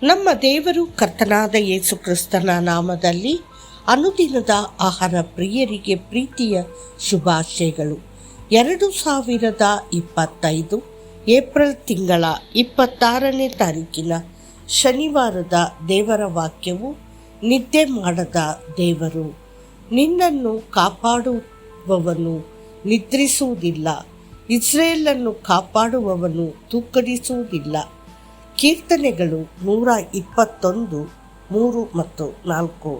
ನಮ್ಮ ದೇವರು ಕರ್ತನಾದ ಯೇಸು ಕ್ರಿಸ್ತನ ನಾಮದಲ್ಲಿ ಅನುದಿನದ ಆಹಾರ ಪ್ರಿಯರಿಗೆ ಪ್ರೀತಿಯ ಶುಭಾಶಯಗಳು. 2025 ಏಪ್ರಿಲ್ ತಿಂಗಳ 26ನೇ ತಾರೀಕಿನ ಶನಿವಾರದ ದೇವರ ವಾಕ್ಯವು, ನಿದ್ದೆ ಮಾಡದ ದೇವರು, ನಿನ್ನನ್ನು ಕಾಪಾಡುವವನು ನಿದ್ರಿಸುವುದಿಲ್ಲ, ಇಸ್ರೇಲನ್ನು ಕಾಪಾಡುವವನು ತೂಕಡಿಸುವುದಿಲ್ಲ. ಕೀರ್ತನೆಗಳು 121, 3 ಮತ್ತು 4.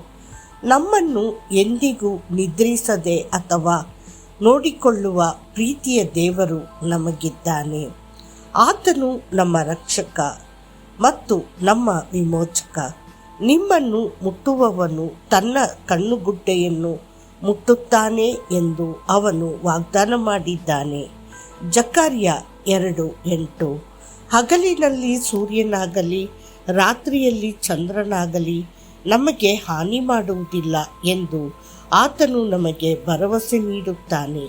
ನಮ್ಮನ್ನು ಎಂದಿಗೂ ನಿದ್ರಿಸದೆ ಅಥವಾ ನೋಡಿಕೊಳ್ಳುವ ಪ್ರೀತಿಯ ದೇವರು ನಮಗಿದ್ದಾನೆ. ಆತನು ನಮ್ಮ ರಕ್ಷಕ ಮತ್ತು ನಮ್ಮ ವಿಮೋಚಕ. ನಿಮ್ಮನ್ನು ಮುಟ್ಟುವವನು ತನ್ನ ಕಣ್ಣುಗುಡ್ಡೆಯನ್ನು ಮುಟ್ಟುತ್ತಾನೆ ಎಂದು ಅವನು ವಾಗ್ದಾನ ಮಾಡಿದ್ದಾನೆ. ಜಕರ್ಯ 2:8. ಹಗಲಿನಲ್ಲಿ ಸೂರ್ಯನಾಗಲಿ ರಾತ್ರಿಯಲ್ಲಿ ಚಂದ್ರನಾಗಲಿ ನಮಗೆ ಹಾನಿ ಮಾಡುವುದಿಲ್ಲ ಎಂದು ಆತನು ನಮಗೆ ಭರವಸೆ ನೀಡುತ್ತಾನೆ.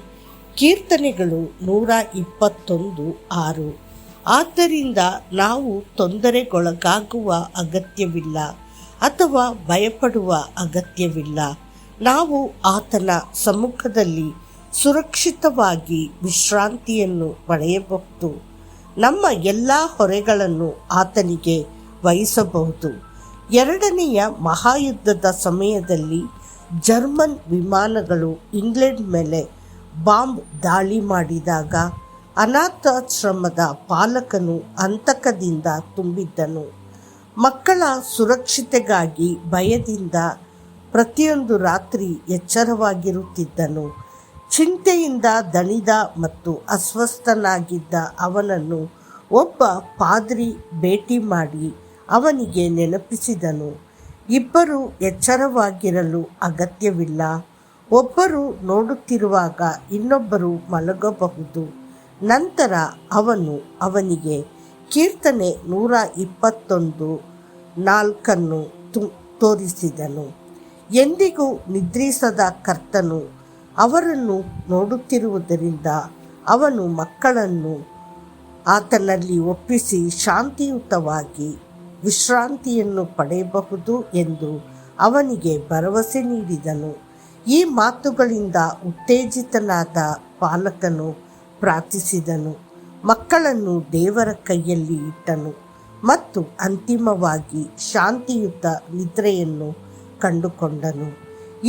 ಕೀರ್ತನೆಗಳು 121:6. ಆದ್ದರಿಂದ ನಾವು ತೊಂದರೆಗೊಳಗಾಗುವ ಅಗತ್ಯವಿಲ್ಲ ಅಥವಾ ಭಯಪಡುವ ಅಗತ್ಯವಿಲ್ಲ. ನಾವು ಆತನ ಸಮ್ಮುಖದಲ್ಲಿ ಸುರಕ್ಷಿತವಾಗಿ ವಿಶ್ರಾಂತಿಯನ್ನು ಪಡೆಯಬಹುದು. ನಮ್ಮ ಎಲ್ಲ ಹೊರೆಗಳನ್ನು ಆತನಿಗೆ ವಹಿಸಬಹುದು. ಎರಡನೆಯ ಮಹಾಯುದ್ಧದ ಸಮಯದಲ್ಲಿ ಜರ್ಮನ್ ವಿಮಾನಗಳು ಇಂಗ್ಲೆಂಡ್ ಮೇಲೆ ಬಾಂಬ್ ದಾಳಿ ಮಾಡಿದಾಗ ಅನಾಥಾಶ್ರಮದ ಪಾಲಕನು ಆತಂಕದಿಂದ ತುಂಬಿದ್ದನು. ಮಕ್ಕಳ ಸುರಕ್ಷತೆಗಾಗಿ ಭಯದಿಂದ ಪ್ರತಿಯೊಂದು ರಾತ್ರಿ ಎಚ್ಚರವಾಗಿರುತ್ತಿದ್ದನು. ಚಿಂತೆಯಿಂದ ದಣಿದ ಮತ್ತು ಅಸ್ವಸ್ಥನಾಗಿದ್ದ ಅವನನ್ನು ಒಬ್ಬ ಪಾದ್ರಿ ಭೇಟಿ ಮಾಡಿ ಅವನಿಗೆ ನೆನಪಿಸಿದನು, ಇಬ್ಬರು ಎಚ್ಚರವಾಗಿರಲು ಅಗತ್ಯವಿಲ್ಲ, ಒಬ್ಬರು ನೋಡುತ್ತಿರುವಾಗ ಇನ್ನೊಬ್ಬರು ಮಲಗಬಹುದು. ನಂತರ ಅವನು ಅವನಿಗೆ ಕೀರ್ತನೆ 121:4 ತೋರಿಸಿದನು. ಎಂದಿಗೂ ನಿದ್ರಿಸದ ಕರ್ತನು ಅವರನ್ನು ನೋಡುತ್ತಿರುವುದರಿಂದ ಅವನು ಮಕ್ಕಳನ್ನು ಆತನಲ್ಲಿ ಒಪ್ಪಿಸಿ ಶಾಂತಿಯುತವಾಗಿ ವಿಶ್ರಾಂತಿಯನ್ನು ಪಡೆಯಬಹುದು ಎಂದು ಅವನಿಗೆ ಭರವಸೆ ನೀಡಿದನು. ಈ ಮಾತುಗಳಿಂದ ಉತ್ತೇಜಿತನಾದ ಪಾಲಕನು ಪ್ರಾರ್ಥಿಸಿದನು, ಮಕ್ಕಳನ್ನು ದೇವರ ಕೈಯಲ್ಲಿ ಇಟ್ಟನು ಮತ್ತು ಅಂತಿಮವಾಗಿ ಶಾಂತಿಯುತ ನಿದ್ರೆಯನ್ನು ಕಂಡುಕೊಂಡನು.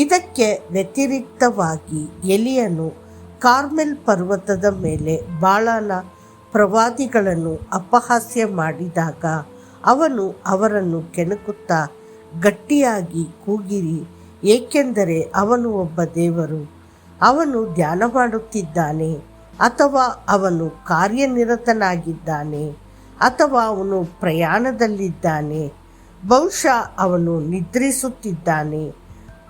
ಇದಕ್ಕೆ ವ್ಯತಿರಿಕ್ತವಾಗಿ ಎಲಿಯನು ಕಾರ್ಮೆಲ್ ಪರ್ವತದ ಮೇಲೆ ಬಾಳನ ಪ್ರವಾದಿಗಳನ್ನು ಅಪಹಾಸ್ಯ ಮಾಡಿದಾಗ ಅವನು ಅವರನ್ನು ಕೆಣಕುತ್ತಾ ಗಟ್ಟಿಯಾಗಿ ಕೂಗಿರಿ, ಏಕೆಂದರೆ ಅವನು ಒಬ್ಬ ದೇವರು, ಅವನು ಧ್ಯಾನ ಮಾಡುತ್ತಿದ್ದಾನೆ ಅಥವಾ ಅವನು ಕಾರ್ಯನಿರತನಾಗಿದ್ದಾನೆ ಅಥವಾ ಅವನು ಪ್ರಯಾಣದಲ್ಲಿದ್ದಾನೆ, ಬಹುಶಃ ಅವನು ನಿದ್ರಿಸುತ್ತಿದ್ದಾನೆ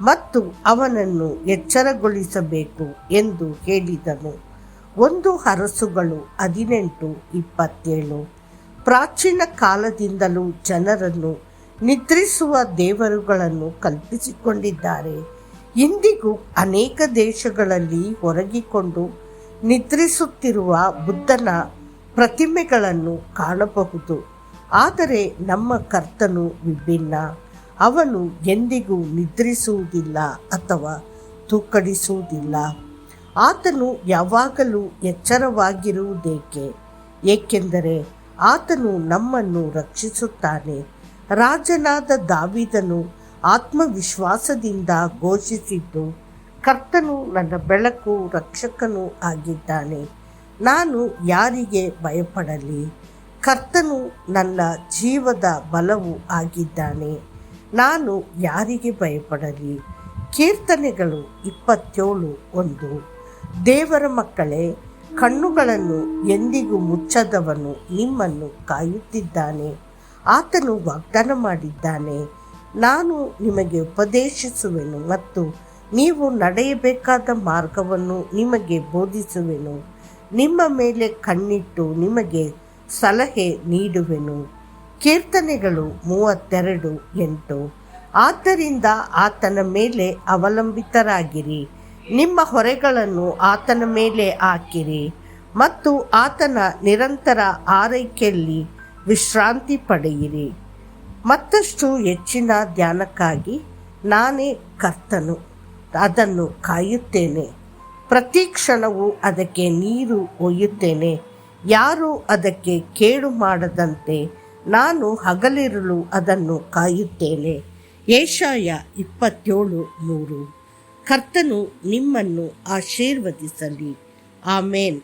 ಮತ್ತು ಅವನನ್ನು ಎಚ್ಚರಗೊಳಿಸಬೇಕು ಎಂದು ಹೇಳಿದನು. 1 ಅರಸುಗಳು 18:27. ಪ್ರಾಚೀನ ಕಾಲದಿಂದಲೂ ಜನರನ್ನು ನಿದ್ರಿಸುವ ದೇವರುಗಳನ್ನು ಕಲ್ಪಿಸಿಕೊಂಡಿದ್ದಾರೆ. ಇಂದಿಗೂ ಅನೇಕ ದೇಶಗಳಲ್ಲಿ ಹೊರಗಿಕೊಂಡು ನಿದ್ರಿಸುತ್ತಿರುವ ಬುದ್ಧನ ಪ್ರತಿಮೆಗಳನ್ನು ಕಾಣಬಹುದು. ಆದರೆ ನಮ್ಮ ಕರ್ತನು ವಿಭಿನ್ನ. ಅವನು ಎಂದಿಗೂ ನಿದ್ರಿಸುವುದಿಲ್ಲ ಅಥವಾ ತೂಕಡಿಸುವುದಿಲ್ಲ. ಆತನು ಯಾವಾಗಲೂ ಎಚ್ಚರವಾಗಿರುವುದೇಕೆ? ಏಕೆಂದರೆ ಆತನು ನಮ್ಮನ್ನು ರಕ್ಷಿಸುತ್ತಾನೆ. ರಾಜನಾದ ದಾವೀದನು ಆತ್ಮವಿಶ್ವಾಸದಿಂದ ಘೋಷಿಸಿದ್ದು, ಕರ್ತನು ನನ್ನ ಬೆಳಕು, ರಕ್ಷಕನೂ ಆಗಿದ್ದಾನೆ, ನಾನು ಯಾರಿಗೆ ಭಯಪಡಲಿ? ಕರ್ತನು ನನ್ನ ಜೀವದ ಬಲವೂ ಆಗಿದ್ದಾನೆ, ನಾನು ಯಾರಿಗೆ ಭಯಪಡಲಿ? ಕೀರ್ತನೆಗಳು 27:1. ದೇವರ ಮಕ್ಕಳೇ, ಕಣ್ಣುಗಳನ್ನು ಎಂದಿಗೂ ಮುಚ್ಚದವನು ನಿಮ್ಮನ್ನು ಕಾಯುತ್ತಿದ್ದಾನೆ. ಆತನು ವಾಗ್ದಾನ ಮಾಡಿದ್ದಾನೆ, ನಾನು ನಿಮಗೆ ಉಪದೇಶಿಸುವೆನು ಮತ್ತು ನೀವು ನಡೆಯಬೇಕಾದ ಮಾರ್ಗವನ್ನು ನಿಮಗೆ ಬೋಧಿಸುವೆನು. ನಿಮ್ಮ ಮೇಲೆ ಕಣ್ಣಿಟ್ಟು ನಿಮಗೆ ಸಲಹೆ ನೀಡುವೆನು. ಕೀರ್ತನೆಗಳು 32:8. ಆದ್ದರಿಂದ ಆತನ ಮೇಲೆ ಅವಲಂಬಿತರಾಗಿರಿ, ನಿಮ್ಮ ಹೊರೆಗಳನ್ನು ಆತನ ಮೇಲೆ ಹಾಕಿರಿ ಮತ್ತು ಆತನ ನಿರಂತರ ಆರೈಕೆಯಲ್ಲಿ ವಿಶ್ರಾಂತಿ ಪಡೆಯಿರಿ. ಮತ್ತಷ್ಟು ಹೆಚ್ಚಿನ ಧ್ಯಾನಕ್ಕಾಗಿ ನಾನೇ ಕರ್ತನು, ಅದನ್ನು ಕಾಯುತ್ತೇನೆ. ಪ್ರತಿ ಕ್ಷಣವೂ ಅದಕ್ಕೆ ನೀರು ಒಯ್ಯುತ್ತೇನೆ. ಯಾರೂ ಅದಕ್ಕೆ ಕೇಡು ಮಾಡದಂತೆ ನಾನು ಹಗಲಿರುಳು ಅದನ್ನು ಕಾಯುತ್ತೇನೆ. ಯೆಶಾಯ 27:3. ಕರ್ತನು ನಿಮ್ಮನ್ನು ಆಶೀರ್ವದಿಸಲಿ. ಆಮೇನ್.